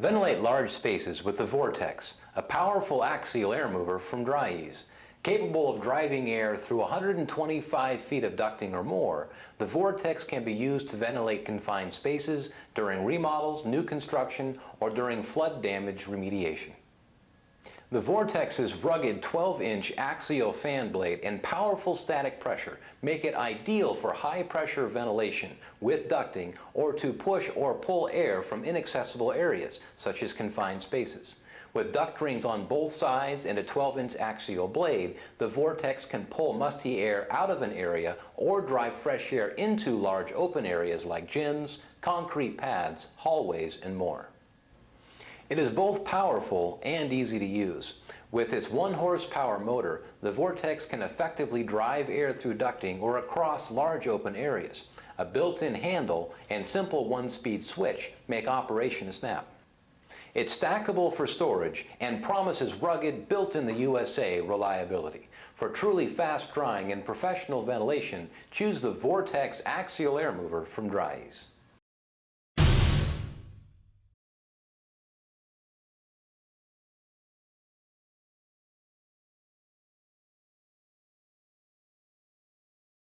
Ventilate large spaces with the Vortex, a powerful axial air mover from Dri-Eaz. Capable of driving air through 125 feet of ducting or more, the Vortex can be used to ventilate confined spaces during remodels, new construction, or during flood damage remediation. The Vortex's rugged 12-inch axial fan blade and powerful static pressure make it ideal for high-pressure ventilation with ducting or to push or pull air from inaccessible areas, such as confined spaces. With duct rings on both sides and a 12-inch axial blade, the Vortex can pull musty air out of an area or drive fresh air into large open areas like gyms, concrete pads, hallways, and more. It is both powerful and easy to use. With its 1 horsepower motor, the Vortex can effectively drive air through ducting or across large open areas. A built-in handle and simple 1-speed switch make operation a snap. It's stackable for storage and promises rugged, built-in-the-USA reliability. For truly fast drying and professional ventilation, choose the Vortex Axial Air Mover from Dri-Eaz.